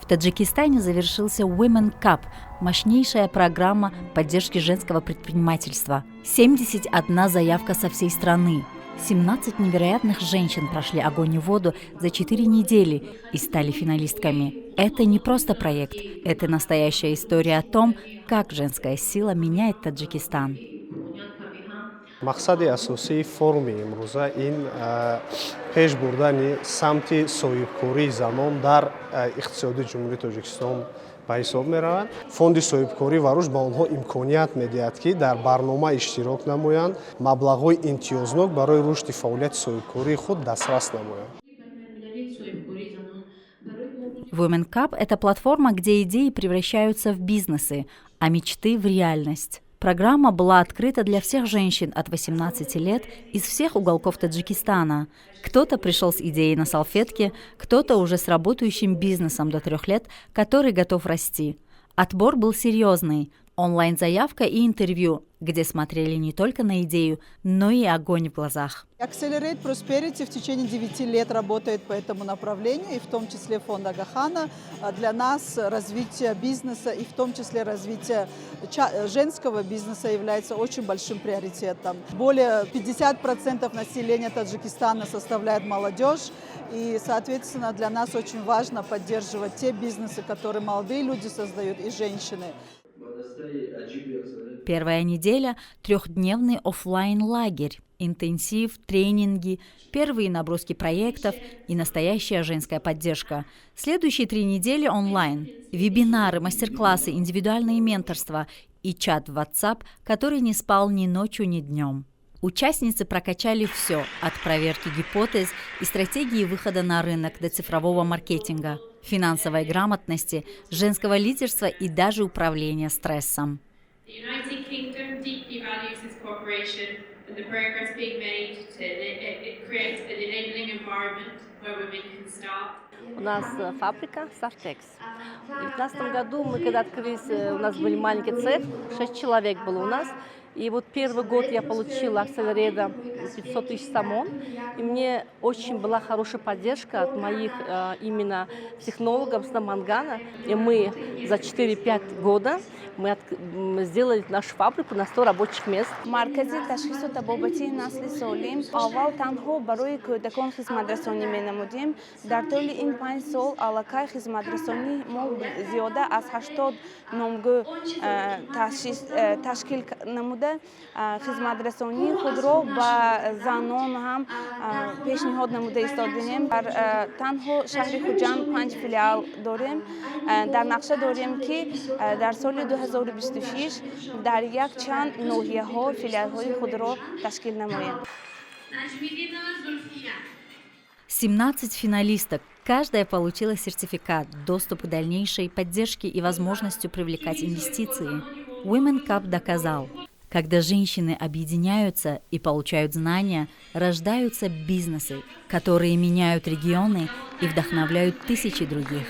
В Таджикистане завершился Women Cup – мощнейшая программа поддержки женского предпринимательства. 71 заявка со всей страны. 17 невероятных женщин прошли огонь и воду за 4 недели и стали финалистками. Это не просто проект, это настоящая история о том, как женская сила меняет Таджикистан. мақсади асосии форуми имрӯза ин пеш бурдани самти соҳибкории занон дар иқтисоди ҷумҳурии Тоҷикистон ба ҳисоб меравад. Фонди соҳибкорӣ ва рушд ба онҳо имконият медиҳад ки дар барнома иштирок намоянд, маблағҳои имтиёзнок барои рушди фаъолияти соҳибкории худ дастрас намоянд. Women Cup – это платформа, где идеи превращаются в бизнесы, а мечты – в реальность. Программа была открыта для всех женщин от 18 лет из всех уголков Таджикистана. Кто-то пришел с идеей на салфетке, кто-то уже с работающим бизнесом до 3 лет, который готов расти. Отбор был серьезный. Онлайн-заявка и интервью, где смотрели не только на идею, но и огонь в глазах. Accelerate Prosperity в течение 9 лет работает по этому направлению, и в том числе фонд Агахана. Для нас развитие бизнеса и в том числе развитие женского бизнеса является очень большим приоритетом. Более 50% населения Таджикистана составляет молодежь, и, соответственно, для нас очень важно поддерживать те бизнесы, которые молодые люди создают, и женщины. Первая неделя – 3-дневный офлайн-лагерь, интенсив, тренинги, первые наброски проектов и настоящая женская поддержка. Следующие 3 недели онлайн, вебинары, мастер-классы, индивидуальные менторства и чат в WhatsApp, который не спал ни ночью, ни днем. Участницы прокачали все от проверки гипотез и стратегии выхода на рынок до цифрового маркетинга, финансовой грамотности, женского лидерства и даже управления стрессом. У нас фабрика Sartex. В 2019 году мы, когда открылись, у нас был маленький цех, 6 человек было у нас. И вот первый год я получила акселереда 500 тысяч самон. И мне очень была хорошая поддержка от моих именно технологов с Намангана. И мы за 4-5 года мы сделали нашу фабрику на 100 рабочих мест. Маркази ташхису табобати насли солим. Аввал танҳо барои кӯдакон хизматрасонӣ менамудем. Дар толи ин 5 сол аллакай хизматрасонӣ мо зиёда аз 80 номгӯ ташкил намуда хизматрасонии худро ба занон ҳам пешниҳод намуда истодем. Дар танҳо шаҳри Хуҷанд 5 филиал дорем. Дар нақша дорем ки дар соли 2026 дар якчанд ноҳияҳо филиалҳои худро ташкил намоем. 17 финалисток. Каждая получила сертификат, доступ к дальнейшей поддержке и возможностью привлекать инвестиции. Women Cup доказал, когда женщины объединяются и получают знания, рождаются бизнесы, которые меняют регионы и вдохновляют тысячи других.